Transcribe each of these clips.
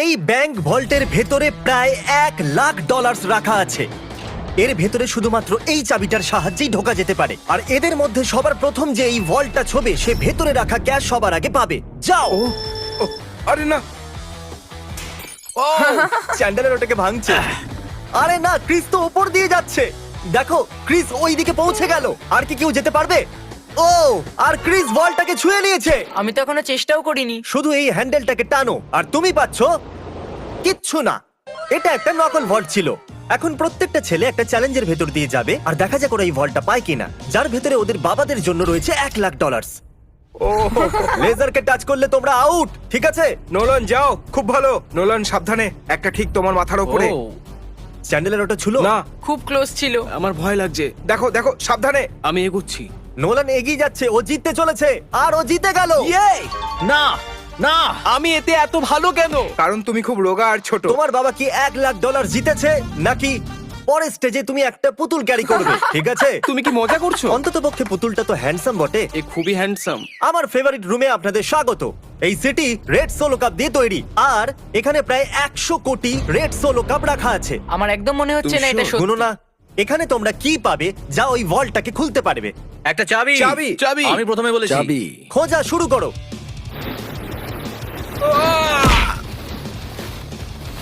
এই ব্যাংক ভল্টের ভেতরে প্রায় $1,00,000 রাখা আছে। এর ভেতরে শুধুমাত্র এই চাবিটার সাহায্যেই ঢোকা যেতে পারে। আর এদের মধ্যে সবার প্রথম যে এই ভল্টটা ছোবে সে ভেতরে রাখা ক্যাশ সবার আগে পাবে। যাও। ও, আরে না। চ্যান্ডেলার ওটাকে ভাঙছে। আরে না, ক্রিস তো উপর দিয়ে যাচ্ছে। দেখো, ক্রিস ওই দিকে পৌঁছে গেল। আর কি কেউ যেতে পারবে? ও, আর ক্রিস বলটাকে ছুঁয়ে নিয়েছে। আমি তো এখনো চেষ্টাও করিনি। শুধু এই হ্যান্ডেলটাকে টানো আর তুমি পাচ্ছো কিচ্ছু না। এটা একটা নকল ভল্ট ছিল। এখন প্রত্যেকটা ছেলে একটা চ্যালেঞ্জের ভেতর দিয়ে যাবে আর দেখা যাক ওরা এই ভল্টটা পায় কিনা, যার ভেতরে ওদের বাবাদের জন্য রয়েছে $1,00,000। ও লেজারকে টাচ করলে তোমরা আউট, ঠিক আছে? নোলান যাও, খুব ভালো। নোলান সাবধানে, একটা ঠিক তোমার মাথার উপরে। চ্যান্ডেলের ওটা ছিল না, খুব ক্লোজ ছিল। আমার ভয় লাগছে। দেখো দেখো সাবধানে। আমি এগোচ্ছি। নোলান এগিয়ে যাচ্ছে, ও জিততে চলেছে আর ও জিতে গেল। না না, আমি এতে এত ভালো কেন? কারণ তুমি খুব রোগা আর ছোট। তোমার বাবা কি $1,00,000 জিতেছে নাকি পরের স্টেজে তুমি একটা পুতুল ক্যারি করবে? ঠিক আছে, তুমি কি মজা করছো? অন্তত পক্ষে পুতুলটা তো হ্যান্ডসাম বটে। এ খুবই হ্যান্ডসাম। আমার ফেভারিট রুমে আপনাদের স্বাগত। এই সিটি রেড সোলো কাপ দিয়ে তৈরি আর এখানে প্রায় 100 কোটি রেড সোলো কাপ রাখা আছে। আমার একদম মনে হচ্ছে না এটা তুমি সত্যি। শুনো না, এখানে তোমরা কি পাবে যা ওই ভল্টটাকে খুলতে পারবে? একটা চাবি। চাবি। চাবি। আমি প্রথমে বলেছি চাবি। খোঁজা শুরু করো।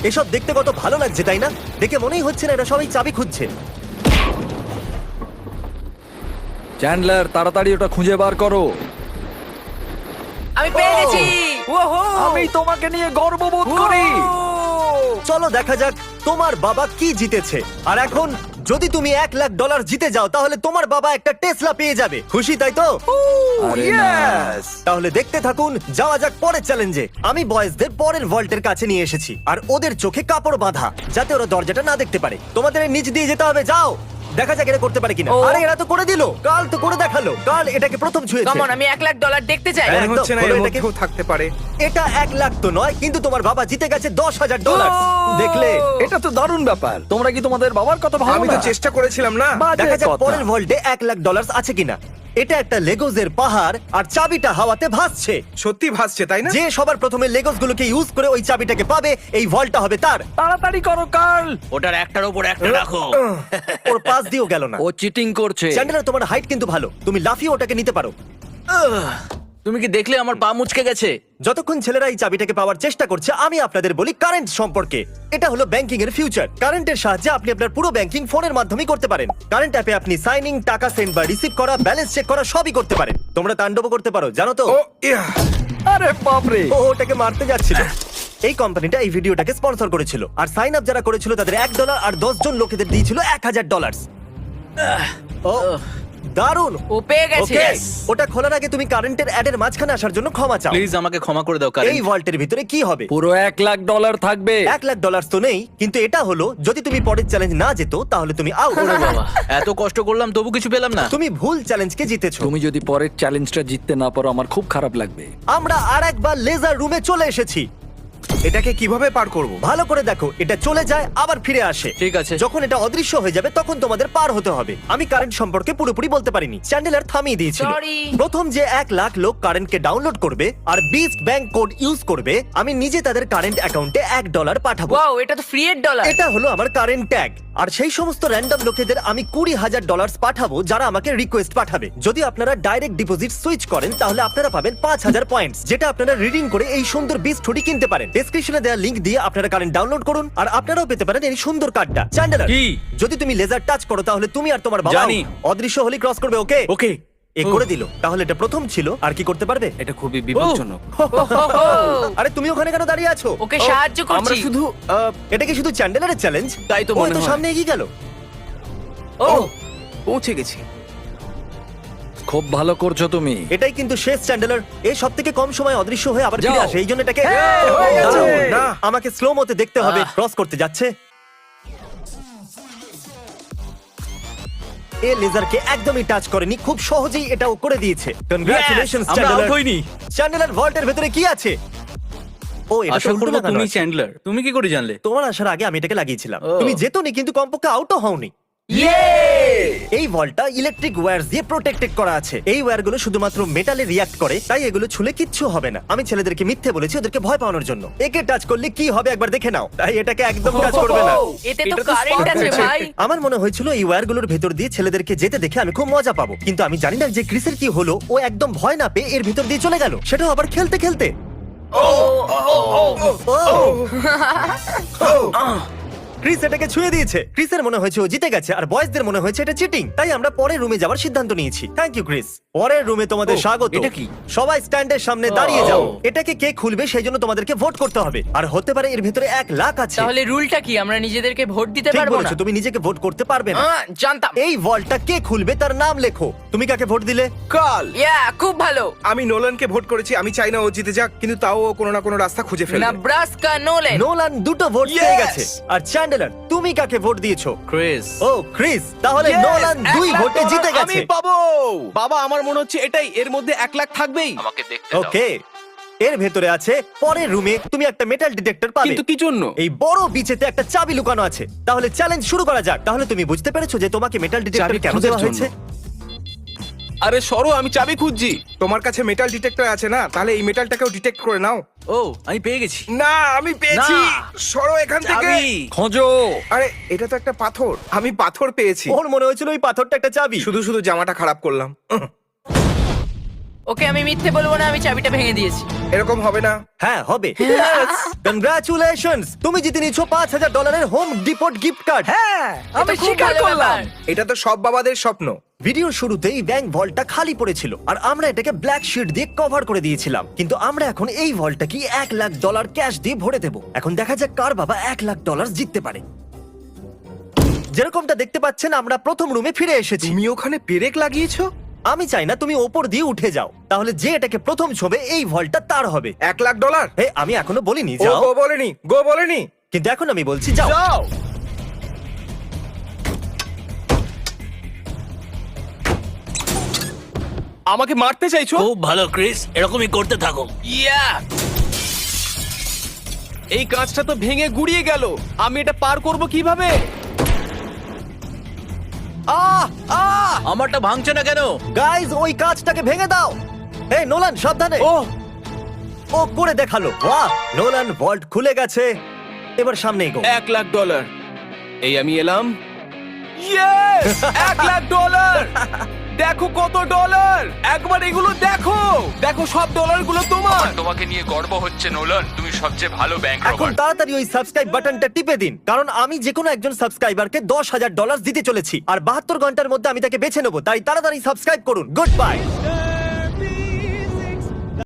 এসব দেখতে কত ভালো লাগছে তাই না? দেখে মনেই হচ্ছে না এটা সবাই চাবি খুঁজছে। চ্যান্ডলার, তাড়াতাড়ি ওটা খুঁজে বার করো। আমি পেয়ে গেছি। ওহো! আমি তোমাকে নিয়ে গর্ববোধ করি। চলো দেখা যাক তোমার বাবা কি জিতেছে। আর এখন যদি তুমি $1,00,000 জিতে যাও তাহলে তোমার বাবা একটা টেসলা পেয়ে যাবে। খুশি তাই তো? আরে না। Yes! তাহলে দেখতে থাকুন, যাওয়া যাক পরের চ্যালেঞ্জে। আমি বয়েজদের পরের ভল্টের কাছে নিয়ে এসেছি আর ওদের চোখে কাপড় বাঁধা যাতে ওরা দরজাটা না দেখতে পারে। তোমাদের এর নিচ দিয়ে যেতে হবে, যাও। দেখা যাক এটা করতে পারে কিনা। ও। আরে এরা তো করে দিল। কাল তো করে দেখালো। কাল এটাকে প্রথম ছুঁয়েছে। কামন, আমি $1,00,000 দেখতে চাই। হ্যাঁ। মনে হচ্ছে না খোলো এর এটাকে। মধ্যেও থাকতে পারে। এটা 1,00,000 তো নয়, কিন্তু তোমার বাবা জিতে গেছে $10,000। দেখলে? এটা তো দারুণ ব্যাপার। তোমরা কি তোমাদের বাবার কথা ভাবো আমি তো না? চেষ্টা করেছিলাম না। বাজে দেখা যাক কথা। পরের ভল্টে $1,00,000 আছে কিনা। এটা একটা লেগোজের পাহাড় আর চাবিটা হাওয়াতে ভাসছে। সত্যি ভাসছে তাই না? যে সবার প্রথমে লেগোস গুলোকে ইউজ করে ওই চাবিটাকে পাবে, এই ভল্টটা হবে তার। তাড়াতাড়ি করো কার্ল। ওটার একটার উপর একটা রাখো। ওর পাশ দিয়েও গেল না। ও চিটিং করছে। চ্যান্ডেলার, তোমার হাইট কিন্তু ভালো, তুমি লাফিয়ে ওটাকে নিতে পারো। তুমি কি দেখলে আমার পা মুচকে গেছে? যতক্ষণ ছেলেরা এই চাবিটাকে পাওয়ার চেষ্টা করছে, আমি আপনাদের বলি কারেন্ট সম্পর্কে। এটা হলো ব্যাংকিং এর ফিউচার। কারেন্টের সাহায্যে আপনি আপনার পুরো ব্যাংকিং ফোনের মাধ্যমেই করতে পারেন। কারেন্ট অ্যাপে আপনি সাইনিং, টাকা সেন্ড বা রিসিভ করা, ব্যালেন্স চেক করা সবই করতে পারেন। তোমরা তাণ্ডব করতে পারো, জানো তো? ও ইয়া। আরে বাপরে। ও ওটাকে মারতে যাচ্ছিল। এই কোম্পানিটা এই ভিডিওটাকে স্পন্সর করেছিল আর সাইন আপ যারা করেছিল তাদের $1 আর 10 জন লোকেদের দিয়েছিল $1,000। ও দারুণ। ও পেয়ে গেছে। ওকে, ওটা খোলার আগে তুমি কারেন্টের অ্যাডের মাঝখানে আসার জন্য ক্ষমা চাও। প্লিজ আমাকে ক্ষমা করে দাও এই কারণ ভল্টের ভিতরে কি হবে? পুরো $1,00,000 থাকবে। $1,00,000 তো নেই, কিন্তু এটা হলো যদি তুমি পরের চ্যালেঞ্জ না যেত তাহলে তুমি আউট। বাবা এত কষ্ট করলাম তবু কিছু পেলাম না। তুমি ভুল চ্যালেঞ্জকে জিতেছো। তুমি যদি পরের চ্যালেঞ্জটা জিততে না পারো আমার খুব খারাপ লাগবে। আমরা আরেকবার লেজার রুমে চলে এসেছি। এটাকে কিভাবে পার করব? ভালো করে দেখো, এটা চলে যায় আবার ফিরে আসে। ঠিক আছে। যখন এটা অদৃশ্য হয়ে যাবে তখন তোমাদের পার হতে হবে। আমি কারেন্ট সম্পর্কে পুরোপুরি বলতে পারিনি, চ্যান্ডেলার থামিয়ে দিয়েছিল। Sorry. প্রথম যে 1,00,000 লোক কারেন্টকে ডাউনলোড করবে আর বিস্ট ব্যাংক কোড ইউজ করবে, আমি নিজে তাদের কারেন্ট অ্যাকাউন্টে $1 পাঠাবো। ওয়াও, এটা তো ফ্রি এর ডলার। এটা হলো আমার কারেন্ট ট্যাগ। আর সেই সমস্ত র্যান্ডম লোকেদের আমি $20,000 পাঠাবো যারা আমাকে রিকোয়েস্ট পাঠাবে। যদি আপনারা ডাইরেক্ট ডিপোজিট সুইচ করেন তাহলে আপনারা পাবেন 5,000 পয়েন্টস, যেটা আপনারা রিডিং করে এই সুন্দর বিস্ট হুডি কিনতে পারেন। ডেসক্রিপশনে দেওয়া লিংক দিয়ে আপনারা কারেন্ট ডাউনলোড করুন আর আপনারাও পেতে পারেন এই সুন্দর কার্ডটা। চ্যান্ডেলার, কি? যদি তুমি লেজার টাচ করো তাহলে তুমি আর তোমার বাবা জানি। অদৃশ্য হলে ক্রস করবে। ওকে ওকে। এ করে দিল। তাহলে এটা প্রথম ছিল, আর কি করতে পারবে? এটা খুবই বিপজ্জনক। আরে তুমি ওখানে কেন দাঁড়িয়ে আছো? ওকে সাহায্য আমরা করছি। শুধু এটা কি শুধু চ্যান্ডেলারের চ্যালেঞ্জ? তাই তো ও মনে তো হয়। সামনে এগিয়ে গেল। ও পৌঁছে গেছি। খুব ভালো করছো তুমি। এটাই কিন্তু শেষ চ্যান্ডেলার। এই সব থেকে কম সময় অদৃশ্য হয়ে আবার ফিরে যাও। আসে, এই জন্য এটাকে হয়ে গেছে। দারুণ। না। আমাকে স্লো মোতে দেখতে হবে ক্রস করতে যাচ্ছে। এ লেজারকে একদমই টাচ করেনি, খুব সহজেই এটাও করে দিয়েছে। কনগ্রাচুলেশনস আমরা চ্যান্ডেলার। আউট হইনি। চ্যান্ডেলার ভল্টের ভেতরে কি আছে? ও এটা তো আশা উল্টো করবো লাগানো তুমি আছে। চ্যান্ডলার। তুমি কি করে জানলে? তোমার আসার আগে আমি এটাকে লাগিয়েছিলাম। ও। তুমি যেতনি, কিন্তু কমপক্ষে আউটও হওনি। এই ভলটা ইলেকট্রিক ওয়্যার দিয়ে প্রোটেক্টেড করা আছে। এই ওয়্যারগুলো শুধুমাত্র মেটালে রিয়াক্ট করে, তাই এগুলো ছুলে কিচ্ছু হবে না। আমি ছেলেদেরকে মিথ্যে বলেছি ওদেরকে ভয় পাওয়ানোর জন্য। একে টাচ করলে কি হবে একবার দেখে নাও, তাই এটাকে একদম টাচ করবে না। এতে তো কারেন্ট আছে ভাই। আমার মনে হয়েছিল এই ওয়্যারগুলোর ভেতর দিয়ে ছেলেদেরকে যেতে দেখে আমি খুব মজা পাবো, কিন্তু আমি জানি না যে ক্রিসের কি হলো। ও একদম ভয় না পেয়ে এর ভিতর দিয়ে চলে গেল, সেটাও আবার খেলতে খেলতে। ক্রিস এটাকে ছুঁয়ে দিয়েছে। ক্রিসের মনে হয়েছে ও জিতে গেছে, আর বয়েজদের মনে হয়েছে এটা চিটিং। তাই আমরা পরের রুমে যাওয়ার সিদ্ধান্ত নিয়েছি। Thank you Chris. পরের রুমে তোমাদের স্বাগত। এটা কি? সবাই স্ট্যান্ডের সামনে দাঁড়িয়ে যাও। এটাকে কে খুলবে সেই জন্য তোমাদেরকে ভোট করতে হবে, আর হতে পারে এর ভিতরে 1 লাখ আছে। তাহলে রুলটা কি, আমরা নিজেদেরকে ভোট দিতে ঠিক পারবো না? বলেছো, তুমি নিজেকে ভোট করতে পারবে না। জানতাম। এই ভল্টটা কে খুলবে তার নাম লেখো। তুমি কাকে ভোট দিলে? কাল খুব ভালো। আমি নোলানকে ভোট করেছি। আমি চাই না ও জিতে যাক, কিন্তু তাও ও কোনো না কোনো রাস্তা খুঁজে ফেলবে। Nebraska Nolan. নোলান 2টো ভোট Yes! পেয়ে গেছে। আর চ্যান্ডেলার, তুমি কাকে ভোট দিয়েছো? ক্রিস। ও ক্রিস, তাহলে Yes! নোলান 2 1 লাখ ভোটে ডলার জিতে আমি গেছে। পাবো। বাবা, আমার মনে হচ্ছে এটাই, এর মধ্যে 1 লাখ থাকবেই। আমাকে দেখতে ওকে, এর ভেতরে আছে পরের রুমে তুমি একটা মেটাল ডিটেক্টর পাবে। কিন্তু কি জন্য? এই বড় বিচেতে একটা চাবি লুকানো আছে। তাহলে চ্যালেঞ্জ শুরু করা যাক। তাহলে তুমি বুঝতে পেরেছো যে তোমাকে মেটাল ডিটেক্টর চাবি কেন খোঁজার দেওয়া হয়েছে? জন্য। আরে সরো, আমি চাবি খুঁজছি। তোমার কাছে মেটাল ডিটেক্টর আছে না? তাহলে এই মেটালটাকেও ডিটেক্ট করে নাও। ও, আমি পেয়ে গেছি। না, আমি পেয়েছি। না। সরো এখান থেকে। চাবি। খোঁজো। আরে এটা তো একটা পাথর। আমি পাথর পেয়েছি। ওর মনে হয়েছিল ওই পাথরটা একটা চাবি। শুধু শুধু জামাটা খারাপ করলাম। ওকে, আমি মিথ্যে বলবো না, আমি চাবিটা ভেঙে দিয়েছি। এরকম হবে না। হ্যাঁ হবে। কনগ্রাচুলেশনস, তুমি জিতে নিয়েছো $5000 হোম ডিপোট গিফট কার্ড। হ্যাঁ, আমি এটা খুব স্বীকার ভালো করলাম। ব্যাপার। এটা তো সব বাবাদের স্বপ্ন। ভিডিওর শুরুতেই ব্যাংক ভল্টটা খালি পড়েছিল, আর আমরা এটাকে ব্ল্যাক শিট দিয়ে কভার করে দিয়েছিলাম। কিন্তু আমরা এখন এই ভল্টটাকে $1 লাখ ক্যাশ দিয়ে ভরে দেবো। এখন দেখা যাক কার বাবা $1 লাখ জিততে পারে। যেরকমটা দেখতে পাচ্ছেন, আমরা প্রথম রুমে ফিরে এসেছি। তুমি ওখানে পেরেক লাগিয়েছো? আমি চাই না তুমি ওপর দিয়ে উঠে যাও, তাহলে যে এটাকে প্রথম ছবে এই ভল্টটা তার হবে। $1 লাখ। হে, আমি এখনো বলিনি ও যাও, গো বলেনি, গো বলেনি। কিন্তু এখন আমি বলছি যাও। যাও। আমাকে মারতে চাইছো? খুব ভালো ক্রিস, এরকমই করতে থাকো। এই কাঁচটা তো ভেঙে গুড়িয়ে গেল। আমি এটা পার করব কিভাবে? আহ আহ আমারটা ভাঙছে না কেন? গাইজ, ওই কাঁচটাকে ভেঙে দাও। এই নোলান, সাবধানে। ও, ও করে দেখালো। বাহ, নোলান ভল্ট খুলে গেছে। এবার সামনে এগো। $1 লাখ। এই আমি এলাম। ইয়েস, $1 লাখ। দেখো কত ডলার। একবার এগুলো দেখো। দেখো, সব ডলারগুলো তোমার। তোমাকে নিয়ে গর্ব হচ্ছে নোলান, তুমি সবচেয়ে ভালো ব্যাংক এখন রবার। তাড়াতাড়ি ওই সাবস্ক্রাইব বাটনটা টিপে দিন, কারণ আমি যে কোনো একজন সাবস্ক্রাইবারকে $10,000 দিতে চলেছি, আর 72 ঘন্টার মধ্যে আমি তাকে বেছে নেবো। তাই তাড়াতাড়ি সাবস্ক্রাইব করুন। Good bye.